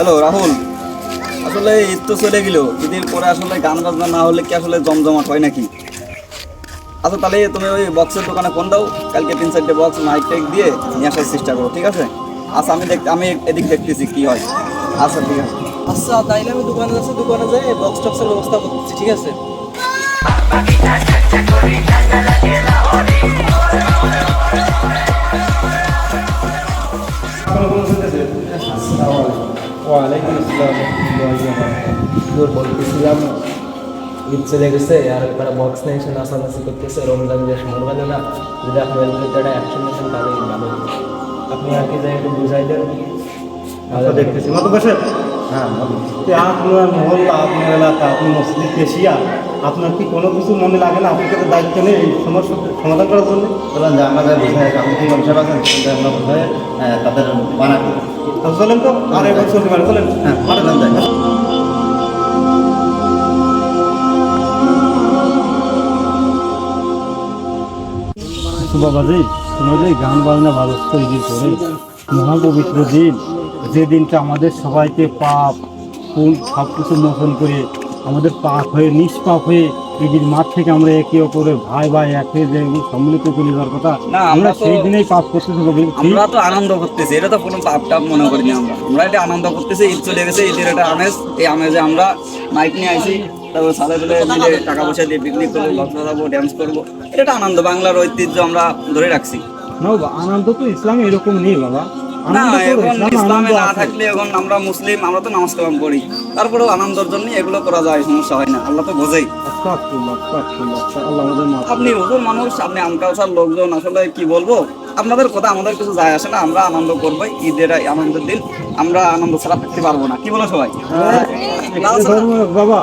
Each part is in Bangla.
হ্যালো রাহুল, আসলে ঈদ তো চলে গেল, ঈদের পরে আসলে গান বাজনা না হলে কি আসলে জমজমাট হয় নাকি? আচ্ছা তাহলে তুমি ওই বক্সের দোকানে ফোন দাও, কালকে 3-4টে বক্স মাইক টাইক দিয়ে নিয়ে আসার চেষ্টা করো, ঠিক আছে? আচ্ছা আমি এদিক দেখতেছি কি হয়। আচ্ছা ঠিক আছে। আচ্ছা তাইলে আমি দোকানে যাচ্ছি, দোকানে যাই বক্স টক্সের ব্যবস্থা করতেছি, ঠিক আছে? ওয়ালাইকুম আসসালাম বলতেছিলাম ঈদ চলে গেছে আর এবারে বক্স নিয়ে এসে নাচানাচি করতেছে, রমজান যে সময় গেল না, যদি আপনি এর ভিতরে একটা অ্যাকশন নিতেন তাহলে ভালো হতো। আপনি আর কি যাই একটু বুঝাই দেন। আচ্ছা দেখতেছি মতো বসে। হ্যাঁ আপনার মহল্লা, আপনার এলাকা, আপনি মসজিদ পেশিয়া, আপনার কি কোনো কিছু মনে লাগে না? আপনি তো দায়িত্ব নেই এই সমস্যা সমাধান করার জন্য। বললাম যে আমাদের বোঝায় আপনি কি মানুষের আছেন আমরা বোঝায় তাদের বানাতে চলেন তো আর এবার চলতে পারে, চলেন। হ্যাঁ পাঠালাম যাই। বাবাজি তোমাদের গান বাজনা ভালো তৈরি করে মহাপবিত্র দিন, যে দিনটা আমাদের সবাইকে পাপ কোন সব কিছু মোচন করে আমাদের পাপ হয়ে নিষ্পাপ হয়ে ঈদের মাঠ থেকে আমরা একে অপরের ভাই ভাই একে যে সম্মিলিত করে দেওয়ার কথা, না, আমরা আমরা তো- সেই দিনেই পাপ করতেছি। আমরা তো আনন্দ করতেছি, এটা তো কোনো পাপ টাপ মনে করিনি। আমরা এটা আনন্দ করতেছি, ঈদ চলে গেছে, ঈদের একটা আমেজ। এই আমেজে আমরা মাইক নিয়ে আইছি, তারপর সাথে মিলে টাকা পয়সা দিয়ে পিকনিক করবো, গল্প যাবো, ড্যান্স করবো। এটা একটা আনন্দ, বাংলার ঐতিহ্য আমরা ধরে রাখছি। না বাবা, আনন্দ তো ইসলামে এরকম নেই বাবা। না, আনন্দ তো এখন ইসলামে ইসলামে আনন্দ না আছে। থাকলে এখন আমরা মুসলিম, আমরা তো নামাজ কালাম পড়ি, তারপরেও আনন্দের জন্য এগুলো করা যায়, সমস্যা হয় না। আল্লাহ তো বোঝেই। আস্তাগফিরুল্লাহ, আস্তাগফিরুল্লাহ, আল্লাহ আমাদের মাফ করুন। আপনি ওজন মানুষ, আপনি আনকালচার লোকজন, আসলে কি বলবো, আপনাদের কথা আমাদের কিছু যায় আসে না। আমরা আনন্দ করবো, ঈদের এই আনন্দের দিন আমরা আনন্দ ছাড়া থাকতে পারবো না। কি বলো সবাই? বাবা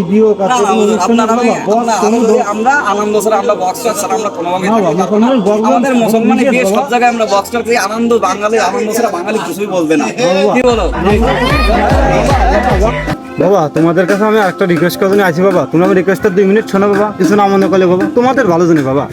ঈদিও না, কাছে কোনো অনুষ্ঠান আপনার বাবা, বক্স না, কোনো আমরা আনন্দ ছাড়া, আমরা বক্স ছাড়া আমরা কোনোভাবেই না থাকতে বাবা, পারবো না। মুসলমান বক্স আমাদের মুসলমানের বিয়ে বাবা। সব জায়গায় আমরা বক্স থেকে আনন্দ, বাঙালি আনন্দ ছাড়া বাঙালি কিছুই বলবে না। কি বলো? বাবা তোমাদের কাছে আমি একটা রিকোয়েস্ট করে আছি বাবা, তোমরা আমার রিকোয়েস্টটা 2 মিনিট শোনো বাবা, কিছু না মনে করলে বাবা, তোমাদের ভালো জানি বাবা।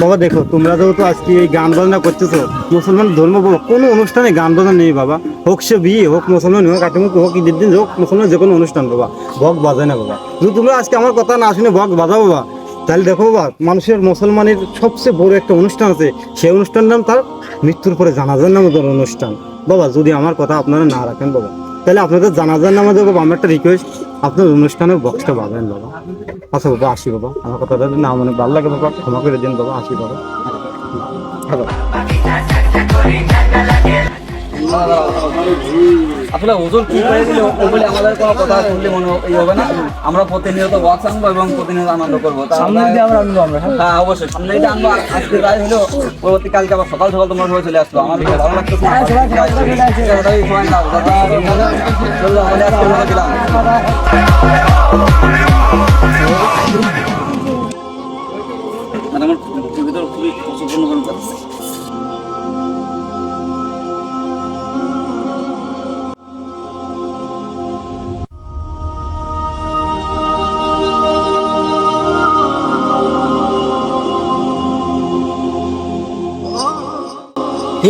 বাবা দেখো, তোমরা যেহেতু আজকে এই গান বাজনা করতেছো, মুসলমান ধর্ম বাবা কোনো অনুষ্ঠানে গান বাজনা নেই বাবা, হোক সে বিয়ে হোক, মুসলমান হোক, আটমুখ হোক, ঈদের দিন হোক, মুসলমান যে কোনো অনুষ্ঠান বাবা বক বাজায় না বাবা। যদি তোমরা আজকে আমার কথা না শুনে বক বাজাও বাবা, তাহলে দেখো বাবা, মানুষের মুসলমানের সবচেয়ে বড় একটা অনুষ্ঠান আছে, সেই অনুষ্ঠানের নাম তার মৃত্যুর পরে জানাজার নামে ধর অনুষ্ঠান বাবা। যদি আমার কথা আপনারা না রাখেন বাবা, তাহলে আপনাদের জানাজার নামে দেবো আমার একটা রিকোয়েস্ট, আপনার অনুষ্ঠানে বক্সটা বাজাবেন বাবা। আচ্ছা বাবা, আসি বাবা, আমার কথাটা না মানে ভালো লাগে বাবা, ক্ষমা করে দিন বাবা, আসি বাবা। হ্যালো আসলে ওজন ঠিক হয়ে গেলে ওগুলি আমাদের কোনো কথা শুনলে মনে হবে না। আমরা প্রতিনিয়ত ওয়াক্স আনবো এবং প্রতিনিয়ত আনন্দ করবো। হ্যাঁ অবশ্যই সামনে এটা আনবো। আজকে যাই হলো, পরবর্তীকালকে আবার সকাল সকাল তোমরা সবাই চলে আসলো, আমার ভালো লাগতেছে। সবাই নাও, চলো, আমাদের আজকে বলে দিলাম। আর আমার ভিতর খুবই অসম্পূর্ণ করছে।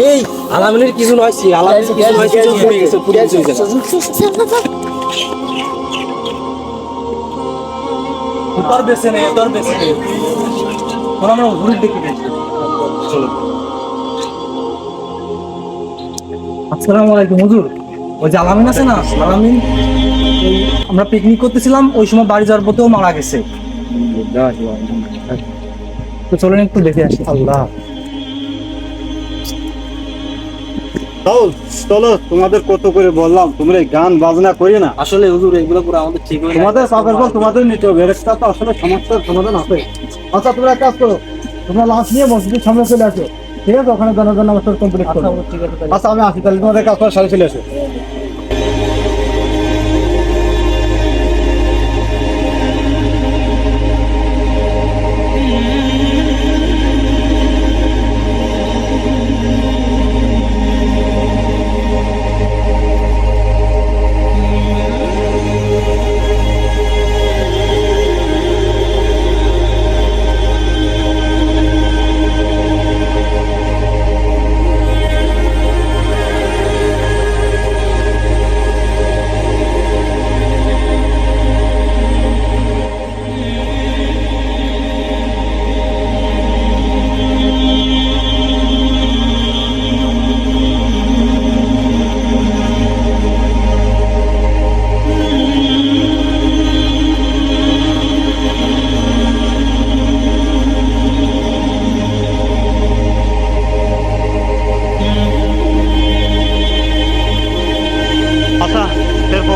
এই আলামিনের কিছু নয়ছি, আলামিনের কিছু নয়ছি, পুড়ে গেছে, পুড়ে গেছে। তোর বেছে নেই, তোর বেছে নেই, তোর আমরা ঘুরে দেখি। চলো। আসসালামু আলাইকুম হুজুর। ওই যে আলামিন আছে না, আলামিন, আমরা পিকনিক করতেছিলাম, ওই সময় বাড়ি যাওয়ার পথেও মারা গেছে। তো চলেন একটু দেখে আসি। আল্লাহ চলো, তোমাদের কত করে বললাম তোমরা এই গান বাজনা করি না। আসলে হুজুর এগুলো পুরো আমাদের ঠিক হয় না। তোমাদের পাপের ফল তোমাদের নিতে হবে, এরকটা তো আসলে সমস্যার সমাধান আছে। আচ্ছা তোমরা এক কাজ করো, তোমরা লাশ নিয়ে মসজিদের সামনে চলে আসো, ঠিক আছে? ওখানে জনগণ নামাজ কমপ্লিট করো। ঠিক আছে। আচ্ছা আমি আসি তাহলে, তোমাদের কাজ করার সাথে চলে আসো।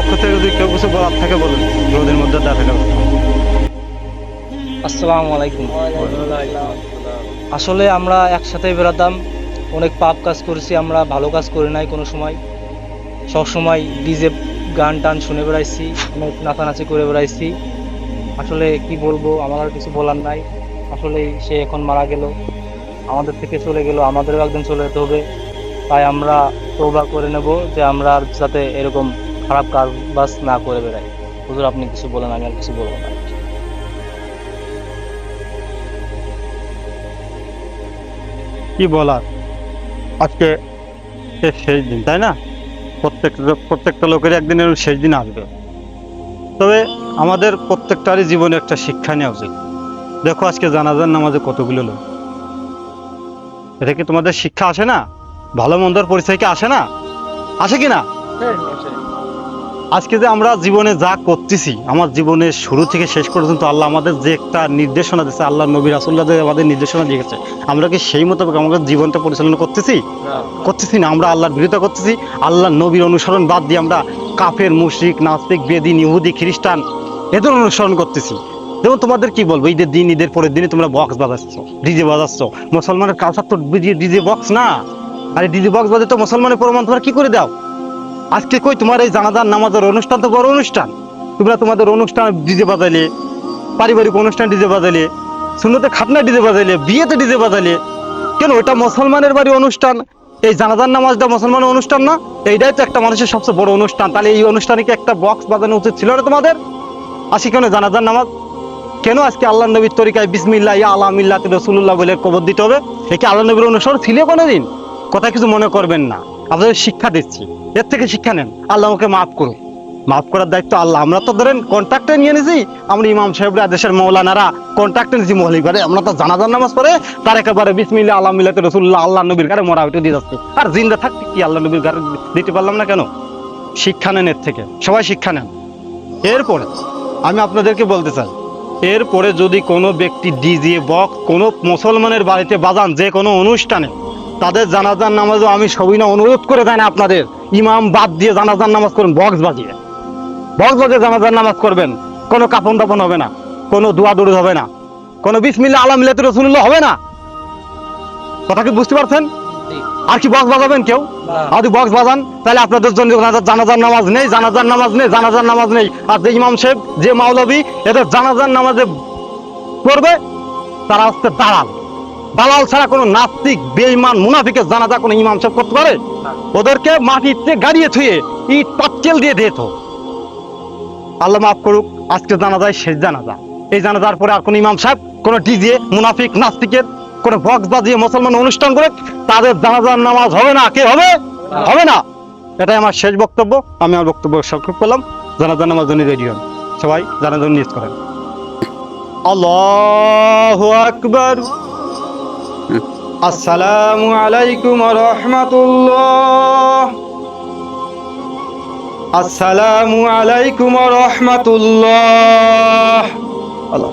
পক্ষ থেকে যদি কেউ কিছু বলার থাকে বলুন, রোদের মধ্যে দেখা যাবে। আসসালামু আলাইকুম। আসলে আমরা একসাথে বেরোতাম, অনেক পাপ কাজ করেছি, আমরা ভালো কাজ করি নাই কোনো সময়। সব সময় ডিজে গান টান শুনে বেড়াইছি, অনেক নাচানাচি করে বেড়াইছি। আসলে কি বলবো, আমার আর কিছু বলার নাই। আসলে সে এখন মারা গেল, আমাদের থেকে চলে গেল, আমাদেরও একদিন চলে যেতে হবে। তাই আমরা তওবা করে নেব যে আমরা আর যাতে এরকম খারাপ কাজ বাস না করে বেড়াই। হুজুর আপনি কিছু বলেন, আমি আর কিছু বলবো না। কি বলার, আজকে শেষ দিন, তাই না? প্রত্যেকটা লোকের একদিন এরকম শেষ দিন আসবে। তবে আমাদের প্রত্যেকটারই জীবনে একটা শিক্ষা নেওয়া উচিত। দেখো আজকে জানাজার নামাজে কতগুলো লোক, এটা কি তোমাদের শিক্ষা আসে না? ভালো মন্দর পরিচয় কি আসে না? আসে কি না? আজকে যে আমরা জীবনে যা করতেছি, আমার জীবনের শুরু থেকে শেষ পর্যন্ত আল্লাহ আমাদের যে একটা নির্দেশনা দিয়েছে, আল্লাহ নবী রাসূলুল্লাহ আমাদের নির্দেশনা দিয়েছে, আমরা কি সেই মোতাবেক আমাদের জীবনটা পরিচালনা করতেছি না? আমরা আল্লাহর বিরোধিতা করতেছি। আল্লাহ নবীর অনুসরণ বাদ দিয়ে আমরা কাফের, মুশরিক, নাস্তিক, বেদিন, ইহুদি, খ্রিস্টান এদের অনুসরণ করতেছি। যেমন তোমাদের কি বলবো, ঈদের দিন, ঈদের পরের দিনে তোমরা বক্স বাজাচ্ছ, ডিজে বাজাচ্ছ। মুসলমানের কালচার তো ডিজে বক্স না। আর ডিজে বক্স বাজে তো মুসলমানের প্রমাণ তোমরা কি করে দাও? আজকে কই তোমার এই জানাজার নামাজের অনুষ্ঠান তো বড় অনুষ্ঠান, তোমরা তোমাদের অনুষ্ঠানে ডিজে বাজাইলে, পারিবারিক অনুষ্ঠান ডিজে বাজাইলে, সুন্নতে খাতনা ডিজে বাজাইলে, বিয়েতে ডিজে বাজাইলে। কেন? ওটা মুসলমানের বাড়ি অনুষ্ঠান, এই জানাজার নামাজটা মুসলমানের অনুষ্ঠান না? এইটাই তো একটা মানুষের সবচেয়ে বড় অনুষ্ঠান। তাহলে এই অনুষ্ঠানে কি একটা বক্স বাজানো উচিত ছিল না তোমাদের? আসি কেন জানাজার নামাজ? কেন আজকে আল্লাহ নবীর তরিকায় বিসমিল্লাহ ইয়া আলা মিল্লাতি রাসূলুল্লাহ বলে কবর দিতে হবে? এ কি আল্লাহ নবীর অনুসরণ ছিল কোনোদিন? কথা কিছু মনে করবেন না, আপনাদের শিক্ষা দিচ্ছি, এর থেকে শিক্ষা নেন। আল্লাহ আমাকে মাফ করুন, মাফ করার দায়িত্ব আল্লাহ। আমরা তো ধরেন কন্ট্রাক্টে নিয়ে নিয়েছি, আমরা ইমাম সাহেবরা, দেশের মৌলানারা কন্ট্রাক্টে নিয়েছি মহলিক করে, আমরা তো জানাজার নামাজ পড়ে তার একেবারে বিসমিল্লাহ আলা মিল্লাতি রাসূলুল্লাহ আল্লাহ নবীর গারে মরা উঠে দিয়ে যাচ্ছে। আর জিন্দা থাকতে কি আল্লাহ নবীর গারে দিতে পারলাম না কেন? শিক্ষা নেন এর থেকে, সবাই শিক্ষা নেন। এরপরে আমি আপনাদেরকে বলতে চাই, এরপরে যদি কোনো ব্যক্তি ডিজে বক্স কোনো মুসলমানের বাড়িতে বাজান, যে কোনো অনুষ্ঠানে, তাদের জানাজার নামাজও আমি সবই না অনুরোধ করে দেয় না আপনাদের, ইমাম বাদ দিয়ে জানাজার নামাজ করুন, বক্স বাজিয়ে জানাজার নামাজ করবেন। কোনো কাফন দাফন হবে না, কোনো দোয়া দরুদ হবে না, কোনো বিসমিল্লাহ আলা মিল্লাতি রাসূলুল্লাহ হবে না। কথা কি বুঝতে পারছেন? আর কি বক্স বাজাবেন কেউ? আর যদি বক্স বাজান তাহলে আপনাদের জন্য জানাজার নামাজ নেই, জানাজার নামাজ নেই। আর যে ইমাম সাহেব, যে মাওলাবি এদের জানাজার নামাজে করবে, তারা হচ্ছে দালাল ছাড়া কোনো নাস্তিক, বেঈমান, মুনাফিকের জানাজা কোনো ইমাম সাহেব করতে পারে? ওদেরকে মাটিতে গাড়িয়ে থুয়ে ইট পাটকেল দিয়ে দিত। আল্লাহ মাফ করুক, আজকে জানাজায় শেষ জানাজা। এই জানাজার পরে আর কোন ইমাম সাহেব কোন ডিজে, মুনাফিক, নাস্তিকের কোন বক্স বাজিয়ে মুসলমান অনুষ্ঠান করে তাদের জানাজার নামাজ হবে না। কে হবে? হবে না। এটাই আমার শেষ বক্তব্য। আমি আমার বক্তব্য সংক্ষেপ করলাম। জানাজার নামাজ জন্য রেডি হন, সবাই জানাজার নিয়ত করেন। আল্লাহু আকবার। আসসালামু আলাইকুম ওয়া রাহমাতুল্লাহ। আসসালামু আলাইকুম ওয়া রাহমাতুল্লাহ। আল্লাহ